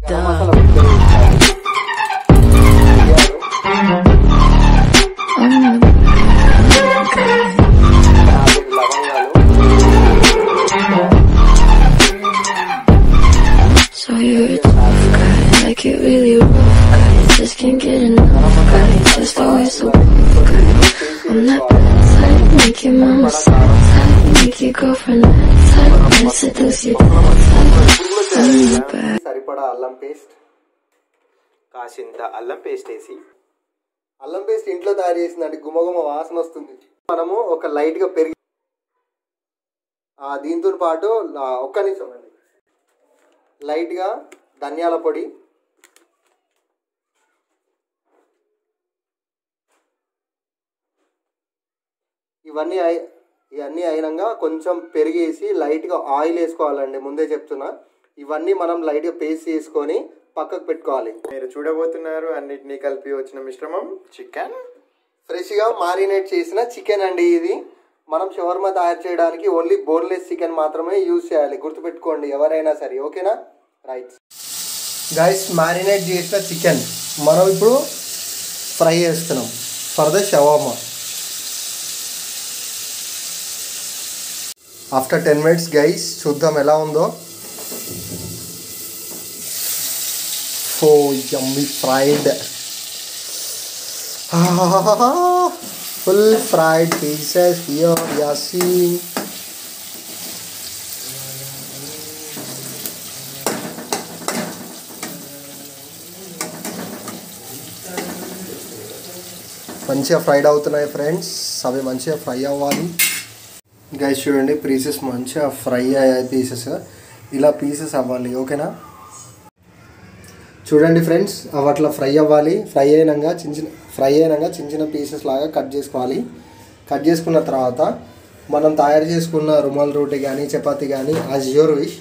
So you're a tough guy, like it really rough guy. Just can't get enough guy, just always so rough guy. I'm that bad type, make your mama sad type, make your girlfriend mad type, and seduce your dad type. I'm that bad. సరిపడా అల్లం paste, కాసింత అల్లం paste వేసి, అల్లం paste ఇంట్లో తయారు చేసిందంటే గుమగుమ వాసన వస్తుంది. మనము ఒక లైట్గా పెరిగి దీంతో పాటు ఒక్క నిమిషం అండి, లైట్గా ధనియాల పొడి, ఇవన్నీ అయినాక కొంచెం పెరిగేసి లైట్గా ఆయిల్ వేసుకోవాలండి. ముందే చెప్తున్నా, ఇవన్నీ మనం లైట్గా పేస్ట్ చేసుకొని పక్కకు పెట్టుకోవాలి. మీరు చూడబోతున్నారు అన్నిటినీ కలిపి వచ్చిన మిశ్రమం చికెన్, ఫ్రెష్గా మారినేట్ చేసిన చికెన్ అండి. ఇది మనం షవర్మా తయారు చేయడానికి ఓన్లీ బోన్లెస్ చికెన్ మాత్రమే యూజ్ చేయాలి, గుర్తుపెట్టుకోండి ఎవరైనా సరే, ఓకేనా? రైట్ గైస్, మ్యారినేట్ చేసిన చికెన్ మనం ఇప్పుడు ఫ్రై చేస్తున్నాం for the shawarma. After 10 minutes guys, చూద్దాం ఎలా ఉందో. So yummy fried, full fried pieces here we are seeing. మంచిగా ఫ్రైడ్ అవుతున్నాయి ఫ్రెండ్స్, అవి మంచిగా ఫ్రై అవ్వాలి. గైస్ చూడండి, పీసెస్ మంచిగా ఫ్రై అయ్యాయి, పీసెస్ ఇలా పీసెస్ అవ్వాలి, ఓకేనా? చూడండి ఫ్రెండ్స్, అవి అట్లా ఫ్రై అవ్వాలి. ఫ్రై అయినాక చిన్న చిన్న పీసెస్ లాగా కట్ చేసుకోవాలి. కట్ చేసుకున్న తర్వాత మనం తయారు చేసుకున్న రుమాల్ రోటీ కానీ చపాతీ కానీ యాజ్ యువర్ విష్,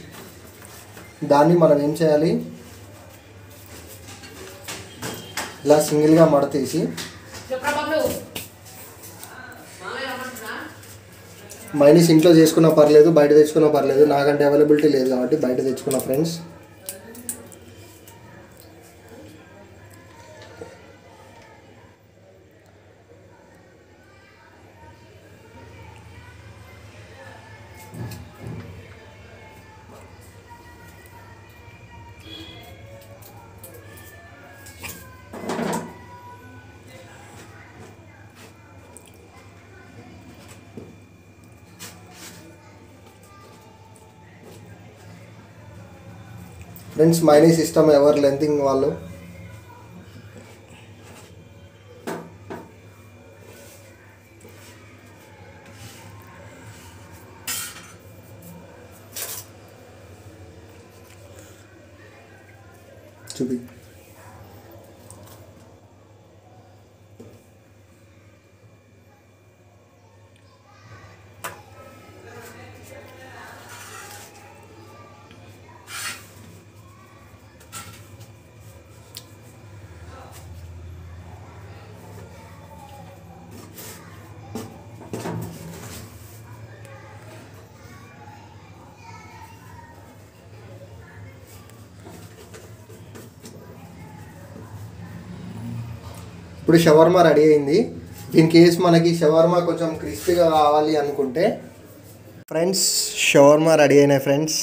దాన్ని మనం ఏం చేయాలి, ఇలా సింగిల్గా మడతీసి మైనస్ ఇంట్లో చేసుకున్నా పర్లేదు, బయట తెచ్చుకున్నా పర్లేదు. నాకంటే అవైలబిలిటీ లేదు కాబట్టి బయట తెచ్చుకున్నా ఫ్రెండ్స్. ఫ్రెండ్స్ మైనస్ ఇష్టం ఎవరు లెంతింగ్ వాళ్ళు. చూపి ఇప్పుడు షవర్మా రెడీ అయింది. ఇన్ కేస్ మనకి షవర్మా కొంచెం క్రిస్పీగా కావాలి అనుకుంటే ఫ్రెండ్స్, షవర్మా రెడీ అయినాయి ఫ్రెండ్స్.